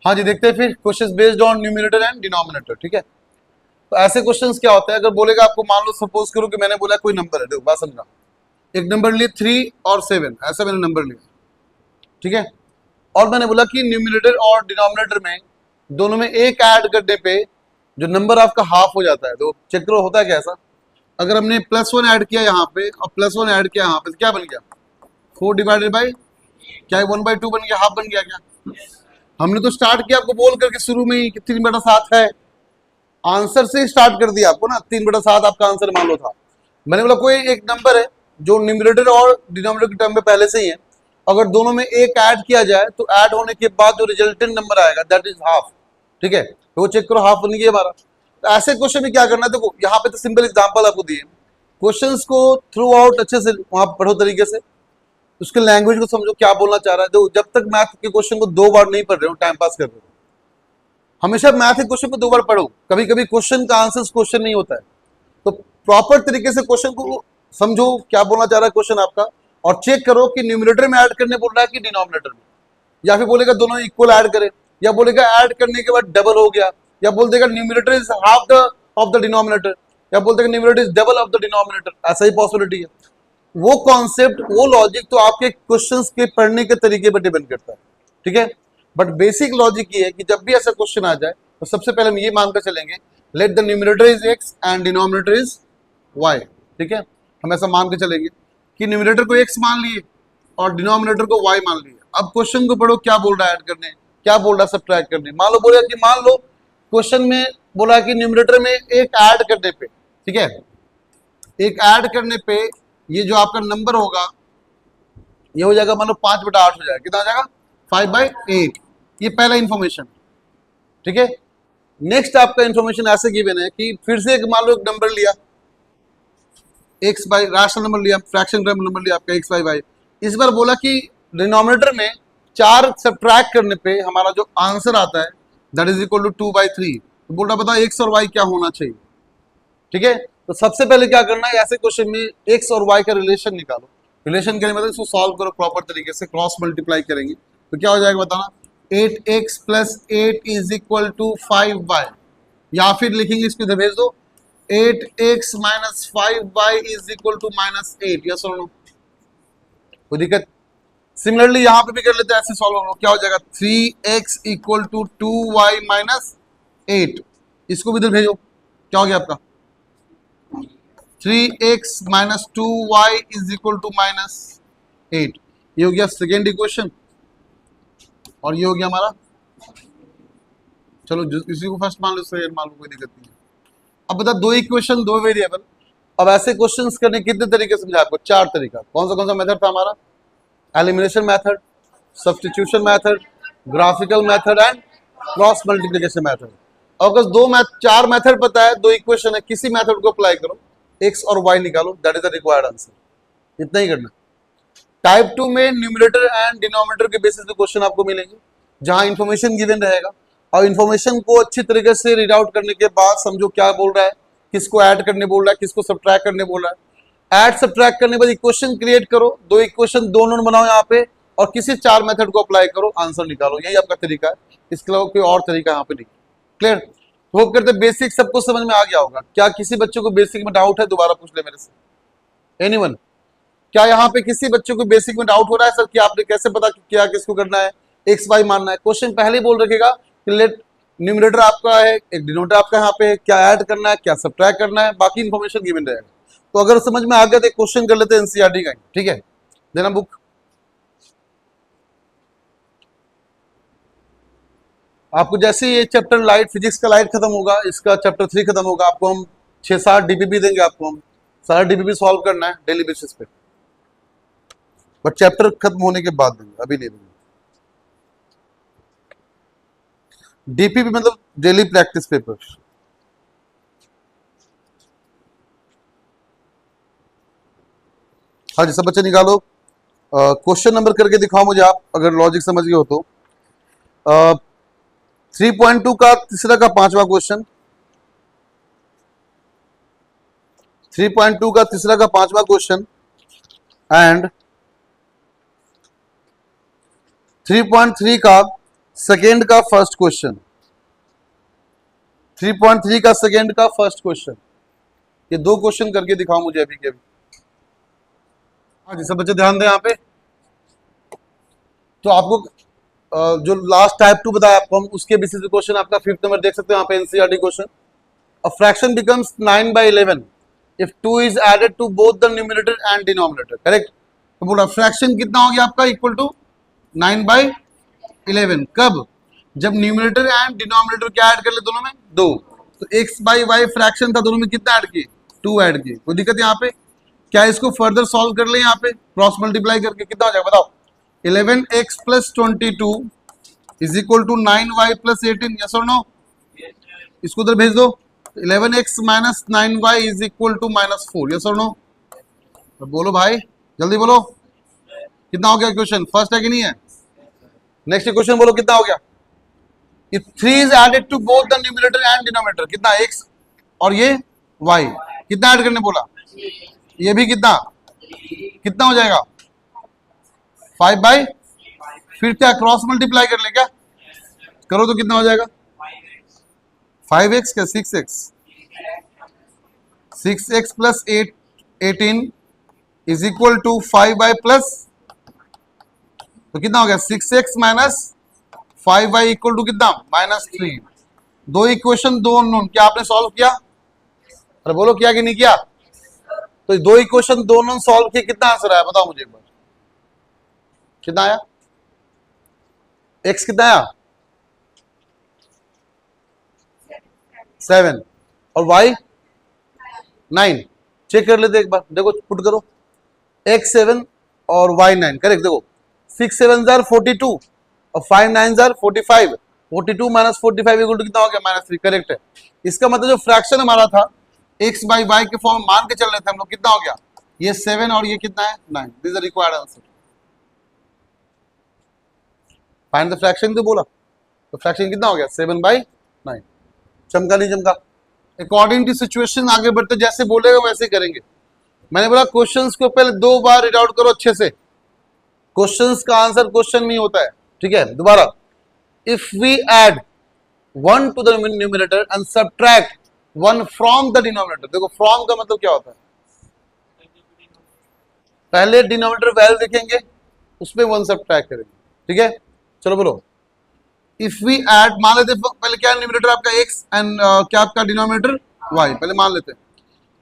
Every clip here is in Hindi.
हाँ जी, देखते हैं फिर questions based on numerator and denominator. ठीक है, तो ऐसे क्वेश्चंस क्या होते हैं, अगर बोलेगा आपको, मान लो सपोज करो कि मैंने बोला कोई नंबर है, देखो बात समझा, एक नंबर लिए 3 और 7, ऐसा मैंने नंबर लिया। ठीक है, और मैंने बोला कि न्यूमरेटर और डिनोमिनेटर में दोनों में एक ऐड करने पे जो नंबर आपका हाफ हो जाता है, तो चेक करो होता है क्या ऐसा। अगर हमने +1 ऐड किया यहाँ पे और +1 ऐड किया यहाँ पे, तो क्या बन गया, 4 डिवाइडेड बाई क्या, 1/2 बन गया, हाफ बन गया क्या। हमने तो स्टार्ट किया आपको बोल करके शुरू में ही कि 3/7 है, आंसर से स्टार्ट कर दिया आपको ना, 3/7 आपका आंसर मान लो था। मैंने बोला कोई एक नंबर है जो न्यूमरेटर और डिनोमिनेटर के टर्म में पहले से ही है, अगर दोनों में एक ऐड किया जाए तो ऐड होने के बाद जो रिजल्टेंट नंबर आएगा दैट इज हाफ। ठीक है, तो वो चेक करो, हाफ बन गया हमारा। तो ऐसे क्वेश्चन में क्या करना है, देखो यहाँ पे तो सिंपल एग्जांपल आपको दिए, क्वेश्चंस को थ्रू आउट अच्छे से वहां पढ़ो तरीके से, उसके लैंग्वेज को समझो क्या बोलना चाह रहा है। देखो जब तक मैथ के क्वेश्चन को 2 बार नहीं पढ़ रहे हो, टाइम पास कर रहे हो, हमेशा मैथ के क्वेश्चन को 2 बार पढ़ो। कभी कभी क्वेश्चन का आंसर क्वेश्चन नहीं होता है, तो प्रॉपर तरीके से क्वेश्चन को समझो क्या बोलना चाह रहा है क्वेश्चन आपका, और चेक करो कि न्यूमरेटर में ऐड करने बोल रहा है कि डिनोमिनेटर में, या फिर बोलेगा दोनों इक्वल ऐड करें, या बोलेगा ऐड करने के बाद डबल हो गया, या बोल देगा numerator is half the of the denominator, या बोल देगा numerator is double of the denominator, ऐसा ही पॉसिबिलिटी है। वो कॉन्सेप्ट, वो लॉजिक तो आपके क्वेश्चंस के पढ़ने के तरीके पर डिपेंड करता है। ठीक है, बट बेसिक लॉजिक ये है कि जब भी ऐसा क्वेश्चन आ जाए तो सबसे पहले हम ये मानकर चलेंगे, let the numerator is x and denominator is y। ठीक है, हम ऐसा मान के चलेंगे कि न्यूमरेटर को x मान लिए और डिनोमिनेटर को y मान लिए। अब क्वेश्चन को पढ़ो क्या बोल रहा है ऐड करने, क्या बोल रहा है सब्ट्रैक्ट करने। मान लो बोला कि, मान लो क्वेश्चन में बोला कि न्यूमरेटर में एक ऐड करने पे, ठीक है, एक ऐड करने पे ये जो आपका नंबर होगा ये हो जाएगा, मान लो 5/8 हो जाएगा, कितना आ जाएगा, 5/8। ये पहला इंफॉर्मेशन। ठीक है, नेक्स्ट आपका इंफॉर्मेशन ऐसे गिवन है कि फिर से एक मान लो एक नंबर लिया, x बाई रैशनल नंबर लिया, फ्रैक्शन नंबर लिया आपका x/y। इस बार बोला कि डिनोमिनेटर में 4 सब्ट्रैक्ट करने पे हमारा जो आंसर आता है दैट इज इक्वल टू 2/3। तो बोल रहा बताओ x और y क्या होना चाहिए। ठीक है, तो सबसे पहले क्या करना है, ऐसे क्वेश्चन में x और y का रिलेशन निकालो। रिलेशन करने मतलब इसको सॉल्व करो प्रॉपर तरीके से, क्रॉस मल्टीप्लाई करेंगे तो क्या हो जाएगा बताना, 8x + 8 is equal to 5y, या फिर लिखेंगे इसको इधर भेज दो, 8x - 5y is equal to -8। Yes और नो, कोई दिक्कत। सिमिलरली यहां पे भी कर लेते हैं, ऐसे सॉल्व होगा, क्या हो जाएगा, 3x इक्वल टू 2y - 8। इसको भी इधर भेजो, क्या हो गया आपका, 3x - 2y is equal to -8। ये हो गया सेकेंड इक्वेशन, और ये हो गया हमारा, चलो किसी को फर्स्ट मान लो, सेकंड मान लो, कोई दिक्कत नहीं है। अब बता, 2 इक्वेशन 2 वेरिएबल। अब ऐसे क्वेश्चंस करने कितने तरीके समझा आपको, 4 तरीका। कौन सा मेथड था हमारा, elimination method, substitution method, graphical method and cross multiplication method. अगर 4 मेथड पता है, 2 इक्वेशन है, किसी मेथड को अप्लाई करो, x और y निकालो, that is the required answer. इतना ही करना। टाइप 2 में न्यूमरेटर एंड डिनोमिनेटर के बेसिस पे क्वेश्चन आपको मिलेंगे, जहां इंफॉर्मेशन गिवन रहेगा, और इन्फॉर्मेशन को अच्छी तरीके से रीड आउट करने के बाद समझो क्या बोल रहा है, किसको ऐड करने बोल रहा है, किसको सब्ट्रैक्ट करने बोल रहा है। ऐड सब्ट्रैक्ट करने के बाद इक्वेशन क्रिएट करो, 2 इक्वेशन 2 नोट बनाओ यहाँ पे, और किसी 4 मेथड को अप्लाई करो, आंसर निकालो। यही आपका तरीका है, इसके अलावा कोई और तरीका यहाँ पे नहीं। क्लियर, होप करते बेसिक सबको समझ में आ गया होगा। क्या किसी बच्चे को बेसिक में डाउट है, दोबारा पूछ ले मेरे से। एनीवन, क्या यहाँ पे किसी बच्चे को बेसिक में डाउट हो रहा है सर कि आपने कैसे पता क्या किसको करना है, एक्स वाई मानना है। क्वेश्चन पहले ही बोल रखेगा कि लेट न्यूमरेटर आपका है, एक डिनोमिनेटर आपका यहाँ पे, क्या ऐड करना है, क्या सब्ट्रैक्ट करना है, बाकी इंफॉर्मेशन गिवन रहेगा। तो अगर समझ में आ गया तो क्वेश्चन कर लेते हैं एनसीईआरटी का। ठीक है, देना बुक। आपको जैसे ये चैप्टर लाइट फिजिक्स का लाइट खत्म होगा, इसका चैप्टर 3 खत्म होगा, आपको हम 6-7 डीपीपी देंगे, आपको हम सारा डीपीपी सॉल्व करना है डेली बेसिस पे, बट चैप्टर खत्म होने के बाद देंगे, अभी नहीं देंगे। डीपीपी मतलब डेली प्रैक्टिस पेपर। हाँ जी, सब बच्चे निकालो, क्वेश्चन नंबर करके दिखाओ मुझे आप, अगर लॉजिक समझ गए हो तो। 3.2 का तीसरा का 5वां क्वेश्चन, 3.2 का तीसरा का 5वां क्वेश्चन एंड 3.3 का सेकेंड का फर्स्ट क्वेश्चन, 3.3 का सेकेंड का फर्स्ट क्वेश्चन। ये दो क्वेश्चन करके दिखाओ मुझे अभी के अभी। हाँ जी सब बच्चे ध्यान दें यहाँ पे। तो आपको जो लास्ट टाइप 2 बताया आपको हम, उसके बेसिस पे क्वेश्चन आपका 5th नंबर देख सकते हो यहाँ पे, NCERT question. A fraction becomes 9/11 if 2 is added to both the numerator and denominator. Correct. तो बोला फ्रैक्शन कितना हो गया आपका, इक्वल टू 9/11। कब? जब न्यूमरेटर एंड डिनोमिनेटर क्या ऐड कर ले दोनों में, 2। तो x/y फ्रैक्शन था, दोनों में कितना ऐड किए, 2 ऐड किए। कोई दिक्कत यहाँ पे? क्या इसको फर्दर सॉल्व कर ले, यहाँ पे क्रॉस मल्टीप्लाई करके कितना हो जाएगा बताओ। 11x + 22 is equal to 9y + 18। Yes और नो? इसको उधर भेज दो। 11x - 9y is equal to -4। Yes और नो? बोलो भाई जल्दी बोलो, कितना हो गया क्वेश्चन? फर्स्ट है कि नहीं है? नेक्स्ट क्वेश्चन बोलो कितना हो गया। If 3 is added to both the numerator and denominator, कितना x और ये y, कितना ऐड करने बोला, ये भी कितना कितना हो जाएगा 5/, फिर क्या क्रॉस मल्टीप्लाई कर ले, क्या करो तो कितना हो जाएगा 5x क्या 6x, 6x + 18 is equal to 5y plus, तो कितना हो गया 6x - 5y इक्वल टू कितना -3। दो इक्वेशन दो अननोन, क्या आपने सॉल्व किया? अरे बोलो किया कि नहीं किया? तो दो इक्वेशन दो अननोन सॉल्व किए, कितना आंसर आया बताओ मुझे एक बार, कितना आया? x कितना आया 7 और y 9। चेक कर लेते एक बार, देखो पुट करो x 7 और y 9। करेक्ट। देखो 6 7 जार 42 और 5 9 जार 45। 42 - 45 इक्वल टू कितना हो गया -3। करेक्ट है। इसका मतलब जो फ्रैक्शन हमारा था x/y के फॉर्म मान के चल रहे थे हम लोग, कितना हो गया ये 7 और ये कितना है 9। This is required answer. Find the fraction तो बोला, तो फ्रैक्शन कितना हो गया 7/9। चमका नहीं चमका? अकॉर्डिंग टू सिचुएशन आगे बढ़ते, जैसे बोलेगा वैसे करेंगे। मैंने बोला क्वेश्चंस को पहले 2 बार रीड आउट करो अच्छे से। क्वेश्चंस का आंसर क्वेश्चन में ही होता है, ठीक है। दोबारा, if we add 1 to the numerator and subtract 1 from the denominator. देखो फ्रॉम का मतलब क्या होता है, पहले डिनोमिनेटर वैल्यू देखेंगे उसमें 1 सब्ट्रैक्ट करेंगे, ठीक है। चलो बोलो, इफ वी ऐड, मान लेते पहले क्या न्यूमरेटर आपका x एंड क्या आपका डिनोमिनेटर y, पहले मान लेते हैं।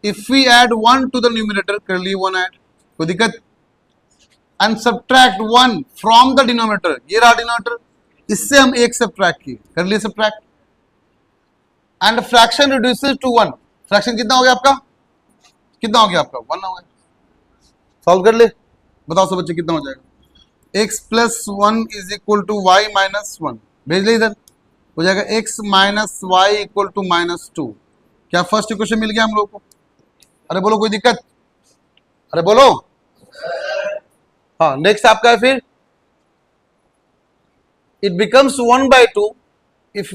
If we add 1 to the numerator, कर लिए 1 ऐड, कोई दिक्कत? And subtract 1 from the denominator, ये रहा डिनोमिनेटर, इससे हम 1 सब्ट्रैक्ट किए, कर लिए subtract. And fraction reduces to 1। Fraction कितना हो गया आपका, कितना हो गया आपका 1 हो गया। सॉल्व कर ले, बताओ सब बच्चे कितना हो जाएगा। x + 1 is equal to y - 1। भेज ले इधर, हो जाएगा x - y इक्वल टू -2। क्या फर्स्ट इक्वेशन मिल गया हम लोग को? अरे बोलो कोई दिक्कत? अरे बोलो। हाँ नेक्स्ट आपका है फिर, it becomes 1/2 if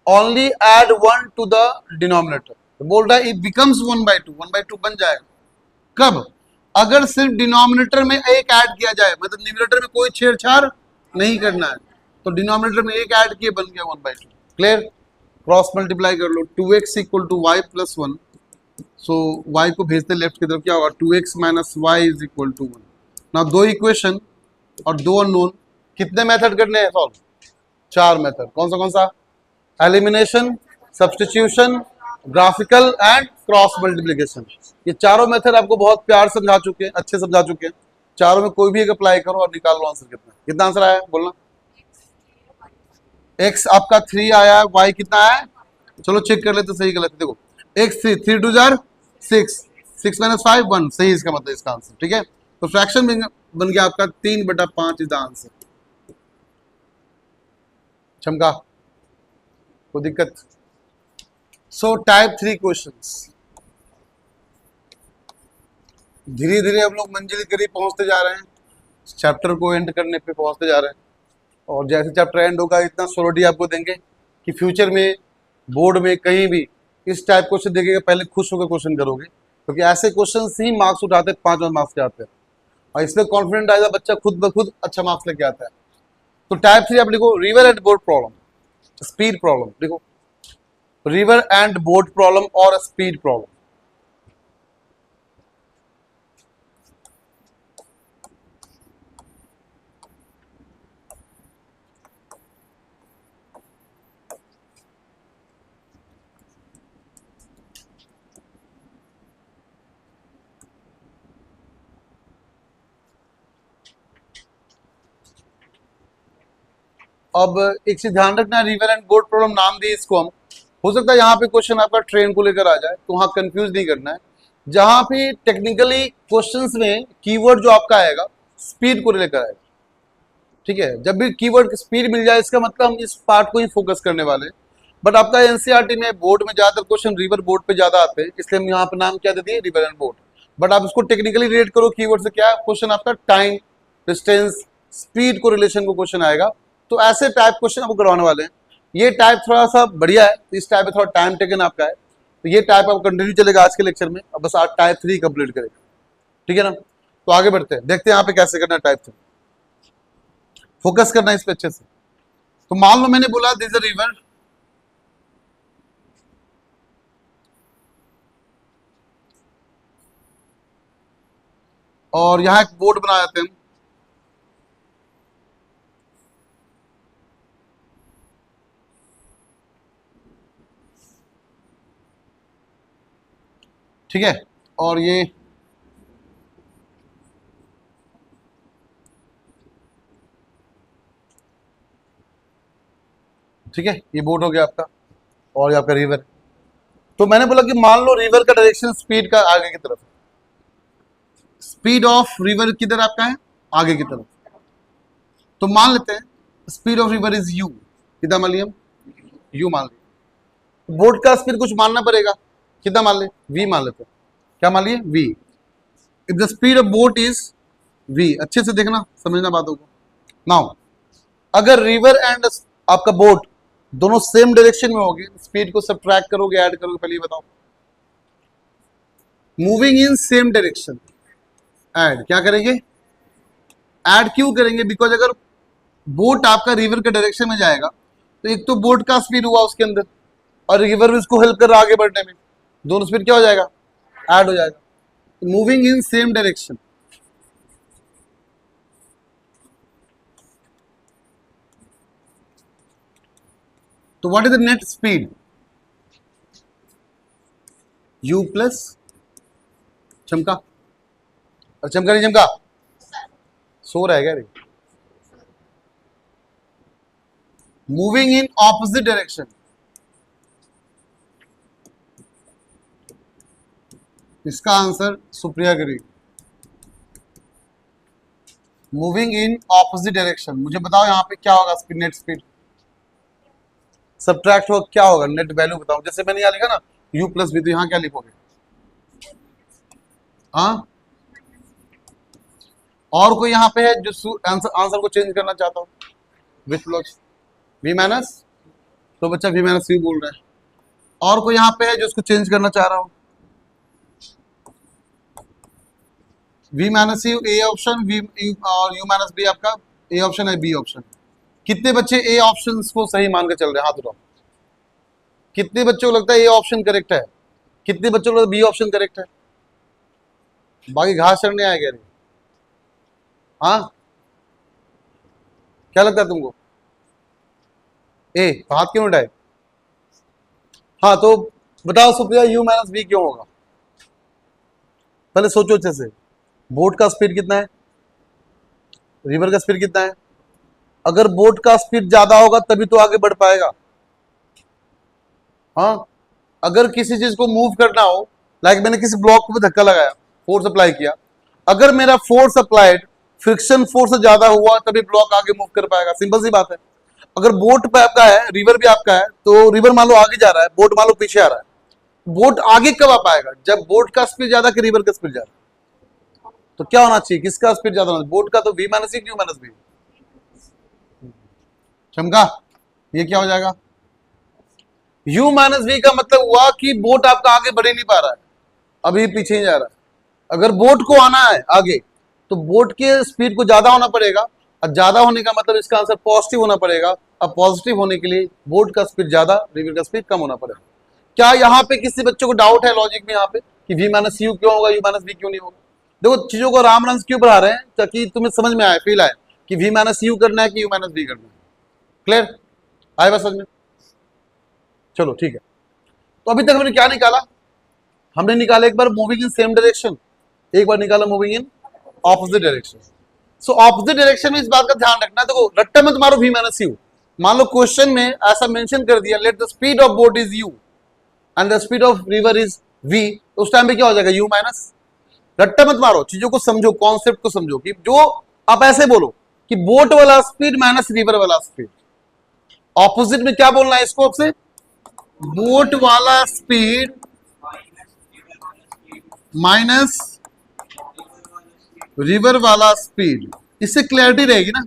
only add 1 to the denominator. तो बोल रहा है इट बिकम्स 1/2, 1/2 बन जाएगा कब? अगर सिर्फ डिनोमिनेटर में एक ऐड किया जाए, मतलब न्यूमरेटर में कोई छेड़छाड़ नहीं करना है, तो डिनोमिनेटर में एक ऐड किए बन गया 1/2। क्लियर? क्रॉस मल्टीप्लाई कर लो, 2x equal to y + 1। So y को भेजते लेफ्ट की तरफ, क्या होगा 2x - y is equal to 1। ना दो इक्वेशन और दो अननोन, कितने मेथड करने हैं सॉल्व? 4 मेथड। कौन सा? Elimination, substitution, graphical and cross multiplication. ये चारों मेथड आपको बहुत प्यार समझा चुके हैं, अच्छे समझा चुके हैं। चारों में कोई भी एक अप्लाई करो और निकाल लो आंसर कितना। कितना आंसर आया बोलना? x आपका 3 आया, y कितना आया? चलो चेक कर लेते सही गलत। देखो x 3, 3 2 जार 6, 6 - 5 1, सही इसका मतलब इसका आंसर, ठीक है। तो फ्रैक्शन बन गया आपका 3/5 इज द आंसर। चमका? कोई दिक्कत? So type 3 questions. धीरे धीरे हम लोग मंजिल के करीब पहुंचते जा रहे हैं, चैप्टर को एंड करने पे पहुंचते जा रहे हैं। और जैसे चैप्टर एंड होगा इतना श्योरिटी आपको देंगे कि फ्यूचर में बोर्ड में कहीं भी इस टाइप क्वेश्चन देखेगा पहले खुश होकर क्वेश्चन करोगे, क्योंकि ऐसे क्वेश्चन ही मार्क्स उठाते 5 मार्क्स के आते हैं। और इसमें कॉन्फिडेंट आएगा बच्चा, खुद ब खुद अच्छा मार्क्स लेके आता है। तो टाइप 3 आप लिखो river and boat problem, speed problem लिखो, रिवर एंड बोट प्रॉब्लम और स्पीड प्रॉब्लम। अब एक चीज ध्यान रखना, रिवर एंड बोट प्रॉब्लम नाम दिए इसको हम, हो सकता है यहाँ पे क्वेश्चन आपका ट्रेन को लेकर आ जाए, तो वहां कंफ्यूज नहीं करना है। जहां भी टेक्निकली क्वेश्चंस में कीवर्ड जो आपका आएगा स्पीड को लेकर आएगा, ठीक है। जब भी कीवर्ड स्पीड मिल जाए इसका मतलब हम इस पार्ट को ही फोकस करने वाले हैं। बट आपका एनसीईआरटी में बोर्ड में ज्यादातर क्वेश्चन रिवर बोर्ड पे ज्यादा आते हैं, इसलिए हम यहाँ पे नाम क्या दे दिए, रिवर एंड बोट। बट आप इसको टेक्निकली रिलेट करो कीवर्ड से, क्या क्वेश्चन आपका टाइम, डिस्टेंस, स्पीड को रिलेशन को क्वेश्चन आएगा। तो ऐसे टाइप क्वेश्चन आपको करवाने वाले हैं। ये टाइप थोड़ा सा बढ़िया है, इस टाइप में थोड़ा टाइम टेकन आपका है, तो ये टाइप आप कंटिन्यू चलेगा आज के लेक्चर में। अब बस आज टाइप 3 कंप्लीट करेगा, ठीक है ना। तो आगे बढ़ते हैं, देखते हैं यहाँ पे कैसे करना है टाइप 3, फोकस करना है इस पे अच्छे से। तो मान लो मैंने बोला दिस अ रिवर, और यहां एक बोर्ड बना देते हैं हम, ठीक है। और ये ठीक है, ये बोट हो गया आपका, और ये आपका रिवर। तो मैंने बोला कि मान लो रिवर का डायरेक्शन स्पीड का आगे की तरफ, स्पीड ऑफ रिवर किधर आपका है, आगे की तरफ। तो मान लेते हैं speed of river is you, कितना मान लिया हम, यू मान लिया। बोट का स्पीड कुछ मानना पड़ेगा, कितना मान ले, वी मान लेते हैं। क्या मान लिए, V. If the speed of boat is V, अच्छे से देखना समझना बातों को। नाउ अगर रिवर एंड आपका बोट दोनों सेम डायरेक्शन में होगी, स्पीड को सब्ट्रैक्ट करोगे ऐड करोगे, पहले बताओ। Moving in same direction, add क्या करेंगे, ऐड क्यों करेंगे, बिकॉज अगर बोट आपका रिवर के डायरेक्शन में जाएगा तो एक तो बोट का स्पीड हुआ उसके अंदर, और रिवर भी उसको हेल्प कर रहा आगे बढ़ने में, दोनों स्पीड क्या हो जाएगा, ऐड हो जाएगा। मूविंग इन सेम डायरेक्शन, तो what is the net speed, u plus चमका, और चमका नहीं चमका, सो रहा है क्या रे, मूविंग इन ऑपोजिट डायरेक्शन, इसका answer Supriya Giri. Moving in opposite direction, मुझे बताओ यहाँ पे क्या होगा स्पीड, नेट स्पीड सब्ट्रैक्ट हो क्या होगा, नेट वैल्यू बताओ। जैसे मैंने यहाँ लिखा ना u प्लस वी, तो यहाँ क्या लिखोगे, हाँ। और कोई यहाँ पे है जो आंसर को चेंज करना चाहता हो, विच ब्लॉक्स, वी माइनस, तो बच्चा वी माइनस वी बोल रहा है। और कोई यहाँ पे है जो उसको चेंज करना चाह रहा हो, V minus U A option, V और यू माइनस बी आपका ए ऑप्शन है, बी ऑप्शन। कितने बच्चे ए ऑप्शन को सही मान के चल रहे हैं, हाथ उठाओ। कितने बच्चों को लगता है ए ऑप्शन करेक्ट है, कितने बच्चों को लगता है बी ऑप्शन करेक्ट है, बाकी घास चढ़ने आएगा रे, हाँ क्या लगता है तुमको, ए, तो हाथ क्यों उठाए, हाँ तो बताओ सुप्रिया यू माइनस बी क्यों होगा, पहले सोचो अच्छे से। बोट का स्पीड कितना है, रिवर का स्पीड कितना है, अगर बोट का स्पीड ज्यादा होगा तभी तो आगे बढ़ पाएगा, हाँ। अगर किसी चीज को मूव करना हो, लाइक मैंने किसी ब्लॉक को धक्का लगाया, फोर्स अप्लाई किया, अगर मेरा फोर्स अप्लाइड फ्रिक्शन फोर्स से ज्यादा हुआ तभी ब्लॉक आगे मूव कर पाएगा, सिंपल सी बात है। अगर बोट पे आपका है, रिवर भी आपका है, तो रिवर मान लो आगे जा रहा है, बोट मान लो पीछे आ रहा है, बोट आगे कब आ पाएगा, जब बोट का स्पीड ज्यादा कि रिवर का स्पीड ज्यादा। तो क्या होना चाहिए, किसका स्पीड ज्यादा होना चाहिए, बोट का, तो V minus C, Q minus B. चमका, ये क्या हो जाएगा, u माइनस वी का मतलब हुआ कि बोट आपका आगे बढ़ ही नहीं पा रहा है, अभी पीछे ही जा रहा है। अगर बोट को आना है आगे तो बोट के स्पीड को ज्यादा होना पड़ेगा, और ज्यादा होने का मतलब इसका आंसर पॉजिटिव होना पड़ेगा। अब पॉजिटिव होने के लिए बोट का स्पीड ज्यादा, रिवर का स्पीड कम होना पड़ेगा। क्या यहाँ पे किसी बच्चों को डाउट है लॉजिक में यहाँ पे कि v माइनस यू क्यों होगा, u माइनस v क्यों नहीं होगा? देखो चीजों को आराम आराम से क्यों बढ़ा रहे हैं ताकि तुम्हें समझ में आए, फील आए कि v माइनस यू करना है कि u माइनस v करना है। क्लियर आए बात समझ में? चलो ठीक है। तो अभी तक हमने क्या निकाला? हमने निकाला एक बार मूविंग इन सेम डायरेक्शन, एक बार निकाला moving in opposite direction. So opposite direction में इस बात का ध्यान रखना। देखो रट्टा मत मारो v माइनस यू। मान लो क्वेश्चन में ऐसा मेंशन कर दिया let the speed of boat is u and the speed of river is v, तो उस टाइम पे क्या हो जाएगा u माइनस। रट्टा मत मारो, चीजों को समझो, कॉन्सेप्ट को समझो कि जो आप ऐसे बोलो कि बोट वाला स्पीड माइनस रिवर वाला स्पीड। ऑपोजिट में क्या बोलना है इसको आपसे? बोट वाला स्पीड माइनस रिवर वाला स्पीड। इससे क्लैरिटी रहेगी ना।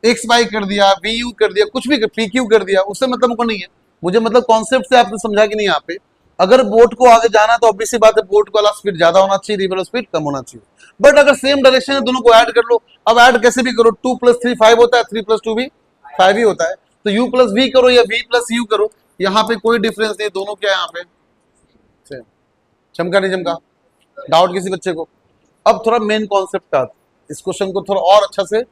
एक्स वाई कर दिया, वी यू कर दिया, कुछ भी पी क्यू कर दिया, उससे मतलब को नहीं है। मुझे मतलब कॉन्सेप्ट से आपने समझा कि नहीं? यहाँ पे अगर बोट को आगे जाना तो ऑब्वियस सी बात है बोट वाला स्पीड ज्यादा होना चाहिए, रिवर स्पीड कम होना चाहिए। बट अगर सेम डायरेक्शन है दोनों को ऐड कर लो। अब ऐड कैसे भी करो, 2 + 3 5 होता है, 3 + 2 भी 5 ही होता है। तो u + v करो या v + u करो, यहाँ पे कोई डिफरेंस नहीं, दोनों क्या है यहाँ पे। चमका नहीं चमका? डाउट किसी बच्चे को? अब थोड़ा मेन कॉन्सेप्ट आता है, इस क्वेश्चन को थोड़ा और अच्छा से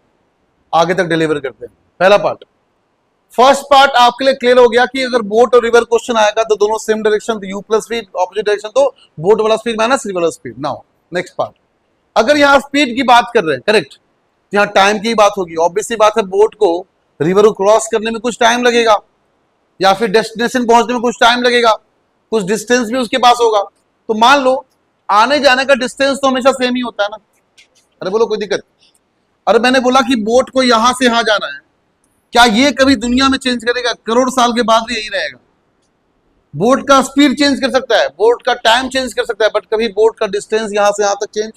आगे तक डिलीवर करते हैं। पहला पार्ट, फर्स्ट पार्ट आपके लिए क्लियर हो गया कि अगर बोट और रिवर क्वेश्चन आएगा तो दोनों सेम डायरेक्शन, तो u + v, ऑपोजिट डायरेक्शन तो बोट वाला स्पीड माइनस रिवर वाला स्पीड। नाउ नेक्स्ट पार्ट, अगर यहाँ स्पीड की बात कर रहे हैं, करेक्ट, यहाँ टाइम की बात होगी। ऑब्वियसली बात है बोट को रिवर को क्रॉस करने में कुछ टाइम लगेगा या फिर डेस्टिनेशन पहुंचने में कुछ टाइम लगेगा, कुछ डिस्टेंस भी उसके पास होगा। तो मान लो आने जाने का डिस्टेंस तो हमेशा सेम ही होता है ना। अरे बोलो कोई दिक्कत? अरे मैंने बोला कि बोट को यहां से यहां जाना है, क्या ये कभी दुनिया में चेंज करेगा? करोड़ साल के बाद भी यही रहेगा। बोट का स्पीड चेंज कर सकता है, बोट का टाइम चेंज कर सकता है, बट कभी बोट का डिस्टेंस यहां से यहां तक चेंज,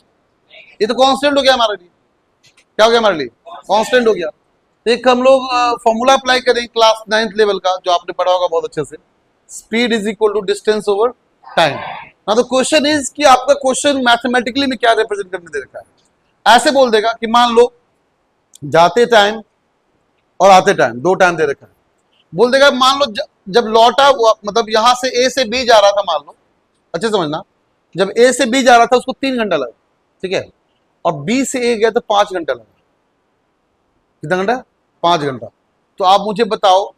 ये तो कांस्टेंट हो गया हमारे लिए। क्या हो गया हमारे लिए? कांस्टेंट हो गया। एक हम लोग फॉर्मूला अप्लाई करें क्लास 9th लेवल का, जो आपने पढ़ा होगा बहुत अच्छे से, speed is equal to distance over time. ना तो क्वेश्चन इज कि आपका क्वेश्चन मैथमेटिकली में क्या रिप्रेजेंट करने दे रखा है। ऐसे बोल देगा कि मान लो जाते टाइम और आते टाइम, दो टाइम दे रखा है। बोल देगा मान लो जब लौटा मतलब यहां से ए से बी जा रहा था, मान लो, अच्छे समझना, जब ए से बी जा रहा था उसको 3 घंटा लगा, ठीक है, और बी से ए गया तो 5 घंटा लगा। कितना घंटा? 5 घंटा। तो आप मुझे बताओ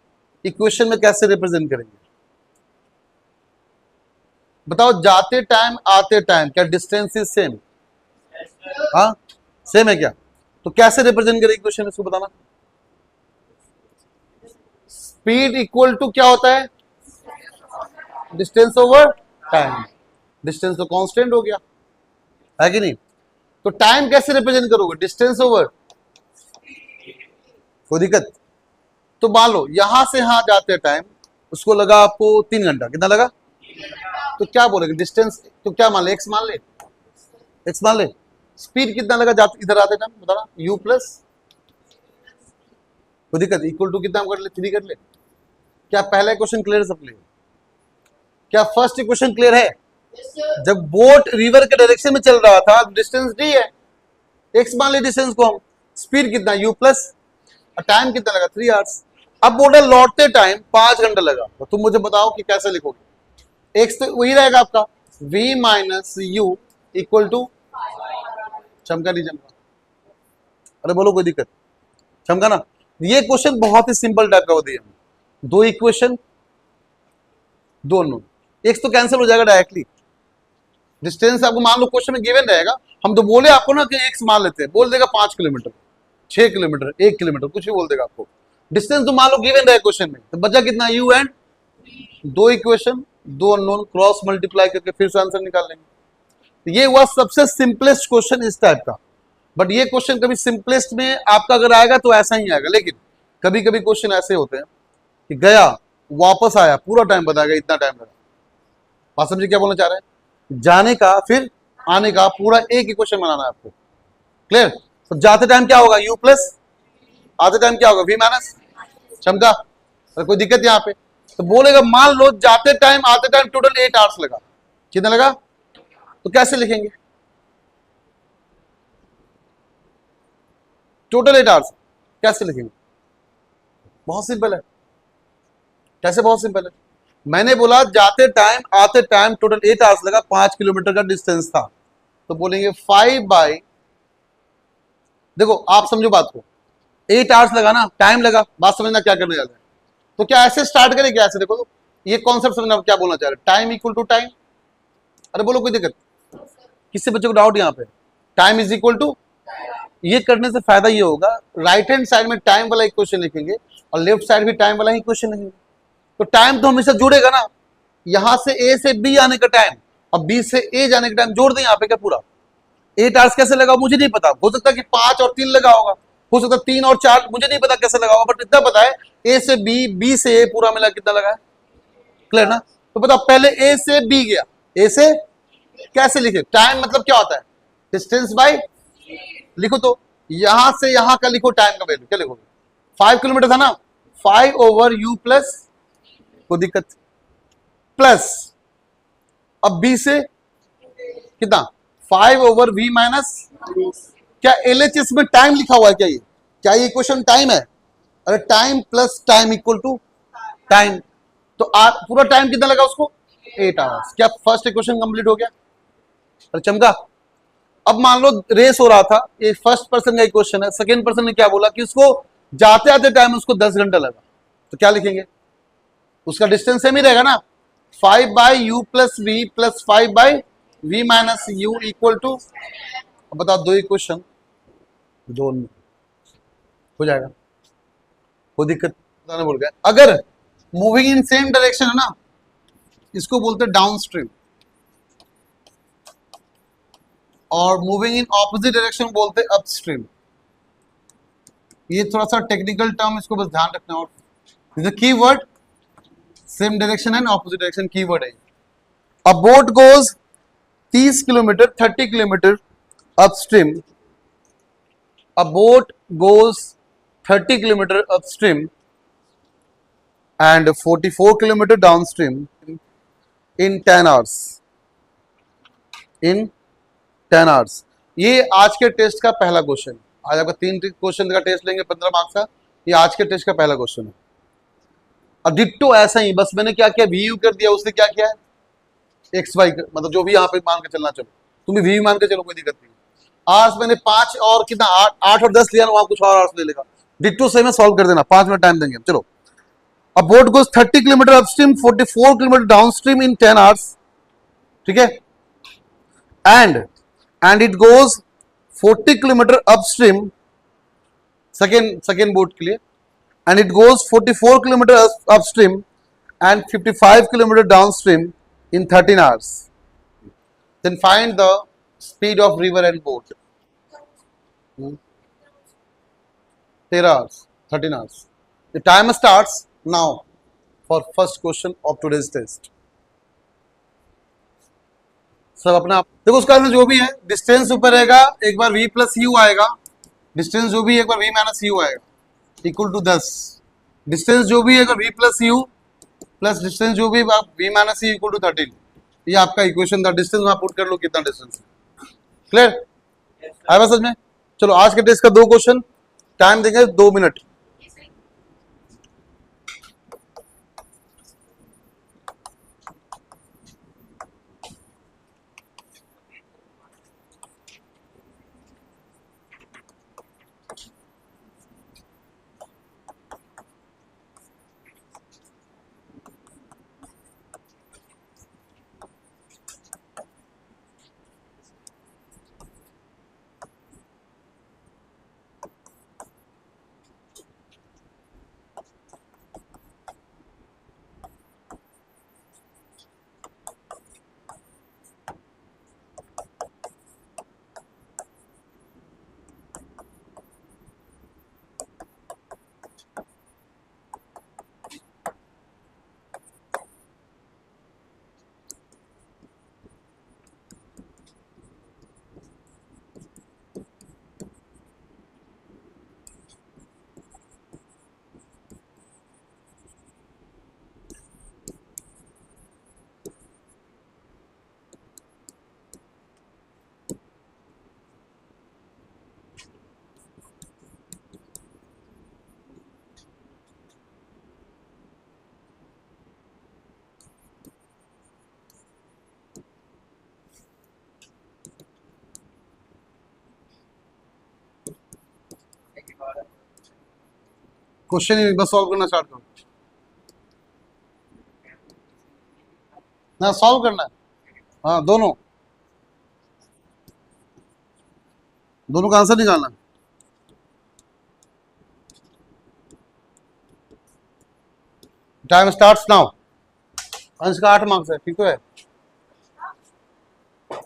इक्वेशन में कैसे रिप्रेजेंट करेंगे? बताओ जाते टाइम आते टाइम क्या डिस्टेंस इज सेम? हाँ सेम है क्या? तो कैसे रिप्रेजेंट करेंगे इक्वेशन, इसको बताना। स्पीड इक्वल टू क्या होता है? Distance over time. डिस्टेंस तो कांस्टेंट हो गया है कि नहीं? तो टाइम कैसे रिप्रेजेंट करोगे? डिस्टेंस ओवर, कोई दिक्कत? तो मान लो यहां से यहां जाते टाइम उसको लगा आपको 3 घंटा, कितना लगा? तो क्या बोलेंगे डिस्टेंस? तो क्या मान ले? एक्स मान ले, एक्स मान ले। स्पीड कितना लगा जाते इधर आते टाइम, बताना। u प्लस, कोई दिक्कत? इक्वल टू कितना कर ले? 3 कर ले। क्या पहला क्वेश्चन क्लियर सब क्लियर? क्या फर्स्ट इक्वेशन क्लियर है? जब बोट रिवर के डायरेक्शन में चल रहा था डिस्टेंस डी है, एक्स मान ले डिस्टेंस को हम, स्पीड कितना u प्लस, टाइम कितना लगा? 3 आवर्स। अब बोट लौटते टाइम 5 घंटा लगा, तो तुम मुझे बताओ कि कैसे लिखोगे? एक्स तो वही रहेगा आपका v minus you equal to, चमका नहीं चमका? अरे बोलो कोई दिक्कत? चमका ना? ये क्वेश्चन बहुत ही सिंपल टाइप का होती है। दो इक्वेशन, दोनों एक्स तो कैंसिल हो जाएगा डायरेक्टली। डिस्टेंस आपको मान लो क्वेश्चन में गिवन रहेगा, हम तो बोले आपको ना कि एक्स मान लेते हैं, बोल देगा 5 किलोमीटर, 6 किलोमीटर, 1 किलोमीटर, कुछ भी बोल देगा आपको। डिस्टेंस तो मान लो गिवन रहे क्वेश्चन में, तो बचा कितना? यू एंड दो इक्वेशन, दो अननोन, क्रॉस मल्टीप्लाई करके फिर से आंसर निकाल लेंगे। तो ये हुआ सबसे सिंपलेस्ट क्वेश्चन इस टाइप का। बट ये क्वेश्चन कभी सिंपलेस्ट में आपका अगर आएगा तो ऐसा ही आएगा, लेकिन कभी कभी क्वेश्चन ऐसे होते हैं कि गया वापस आया, पूरा टाइम बताएगा इतना टाइम लगा। बात समझे क्या बोलना चाह रहे हैं? जाने का फिर आने का पूरा एक ही क्वेश्चन बनाना है आपको। क्लियर? तो जाते टाइम क्या होगा? u प्लस, आते टाइम क्या होगा? v minus. चमका? तो कोई दिक्कत यहाँ पे? तो बोलेगा मान लो जाते टाइम आते टाइम टोटल 8 आवर्स लगा, कितना लगा? तो कैसे लिखेंगे? Total 8 hours. कैसे लिखेंगे? बहुत सिंपल है। कैसे बहुत सिंपल है? मैंने बोला जाते टाइम आते टाइम टोटल 8 आवर्स लगा, 5 किलोमीटर का डिस्टेंस था, तो बोलेंगे 5 बाई, देखो आप समझो बात को, 8 आवर्स लगा ना, टाइम लगा, बात समझना क्या करने जा रहे हैं। तो क्या ऐसे स्टार्ट करें? क्या ऐसे? देखो तो ये कॉन्सेप्ट समझना क्या बोलना चाह रहे हैं। टाइम इक्वल टू टाइम, अरे बोलो कोई दिक्कत? किससे बच्चों को डाउट यहाँ पे? टाइम इज इक्वल टू, ये करने से फायदा ये होगा, राइट हैंड साइड में टाइम वाला एक क्वेश्चन लिखेंगे और लेफ्ट साइड भी टाइम वाला ही क्वेश्चन लिखेंगे, तो टाइम तो हमेशा जुड़ेगा ना। यहां से ए से बी आने का टाइम और बी से ए जाने का टाइम जोड़ दें यहाँ पे, क्या पूरा 8 आवर्स कैसे लगा मुझे नहीं पता, हो सकता है कि 5 और 3 लगा होगा, हो सकता है 3 और 4, मुझे नहीं पता कैसे लगा होगा, बट इतना पता है ए से बी, बी से ए, पूरा मिला कितना लगा है? क्लियर ना? तो बताओ पहले ए से बी गया, ए से कैसे लिखे? टाइम मतलब क्या होता है? डिस्टेंस बाय, लिखो तो यहां से यहां का लिखो, टाइम का वैल्यू क्या लिखोगे? 5 किलोमीटर था ना, 5 ओवर यू प्लस, कोई दिक्कत, प्लस अब बी से कितना? 5 ओवर वी माइनस, क्या एलएचएस में टाइम लिखा हुआ है? क्या ये, क्या ये क्वेश्चन टाइम है? अरे time plus time equal to time, तो पूरा टाइम कितना लगा उसको? 8 आवर्स। क्या फर्स्ट इक्वेशन कंप्लीट हो गया? अरे चमका। अब मान लो रेस हो रहा था, ये फर्स्ट पर्सन का क्वेश्चन है, सेकेंड पर्सन ने क्या बोला कि उसको जाते आते टाइम उसको 10 घंटा लगा, तो क्या लिखेंगे? उसका डिस्टेंस सेम ही रहेगा ना, 5 by U plus V plus 5 by V minus you equal to, बताओ दो इक्वेशन जोन में हो जाएगा, कोई दिक्कत बताने बोल गया। अगर मूविंग इन सेम डायरेक्शन है ना, इसको बोलते हैं डाउन स्ट्रीम, और मूविंग इन ऑपोजिट डायरेक्शन बोलते हैं अपस्ट्रीम। ये थोड़ा सा टेक्निकल टर्म, इसको बस ध्यान रखना। और keyword same direction and opposite direction keyword है। A boat goes 30 kilometre 30 kilometre upstream, a boat goes 30 kilometre upstream and 44 kilometer downstream in 10 hours, in 10 hours। ये आज के टेस्ट का पहला क्वेश्चन। आज आपका 3 क्वेश्चन का टेस्ट लेंगे 15 मार्क्स का, ये आज के टेस्ट का पहला क्वेश्चन है। और डिट्टो ऐसा ही, बस मैंने क्या किया, वी यू कर दिया, उसने क्या किया है एक्स वाई, मतलब जो भी यहाँ पे मान के चलना, चलो तुम भी वी मान के चलो, कोई दिक्कत नहीं। आज मैंने 5 और कितना 8 और 10 लिया ना, वहां कुछ और ले लेगा। डिट्टो से में सॉल्व कर देना, 5 मिनट टाइम देंगे। चलो, a boat goes 30 kilometer upstream 44 kilometer downstream in 10 hours, ठीक है, and it goes 40 kilometer upstream, second boat के लिए, and it goes 44 kilometer upstream and 55 kilometer downstream in 13 hours, then find the speed of river and boat। 13 hours 13 hours, the time starts now for first question of today's test। सब अपना देखो, उसका जो भी है डिस्टेंस ऊपर रहेगा, एक बार v प्लस यू आएगा, डिस्टेंस जो भी एक बार v माइनस यू आएगा इक्वल टू 10, डिस्टेंस जो भी है अगर v plus u plus distance जो भी v minus you equal to 13, ये आपका इक्वेशन था। डिस्टेंस वहां पुट कर लो कितना डिस्टेंस है। क्लियर आया बात समझ में? चलो आज के टेस्ट का 2 क्वेश्चन, टाइम देंगे 2 मिनट। क्वेश्चन ही बस सॉल्व करना स्टार्ट करो ना, सॉल्व करना है। हाँ दोनों दोनों का आंसर निकालना। Time starts now. अंश का 8 मार्क्स है, ठीक तो है।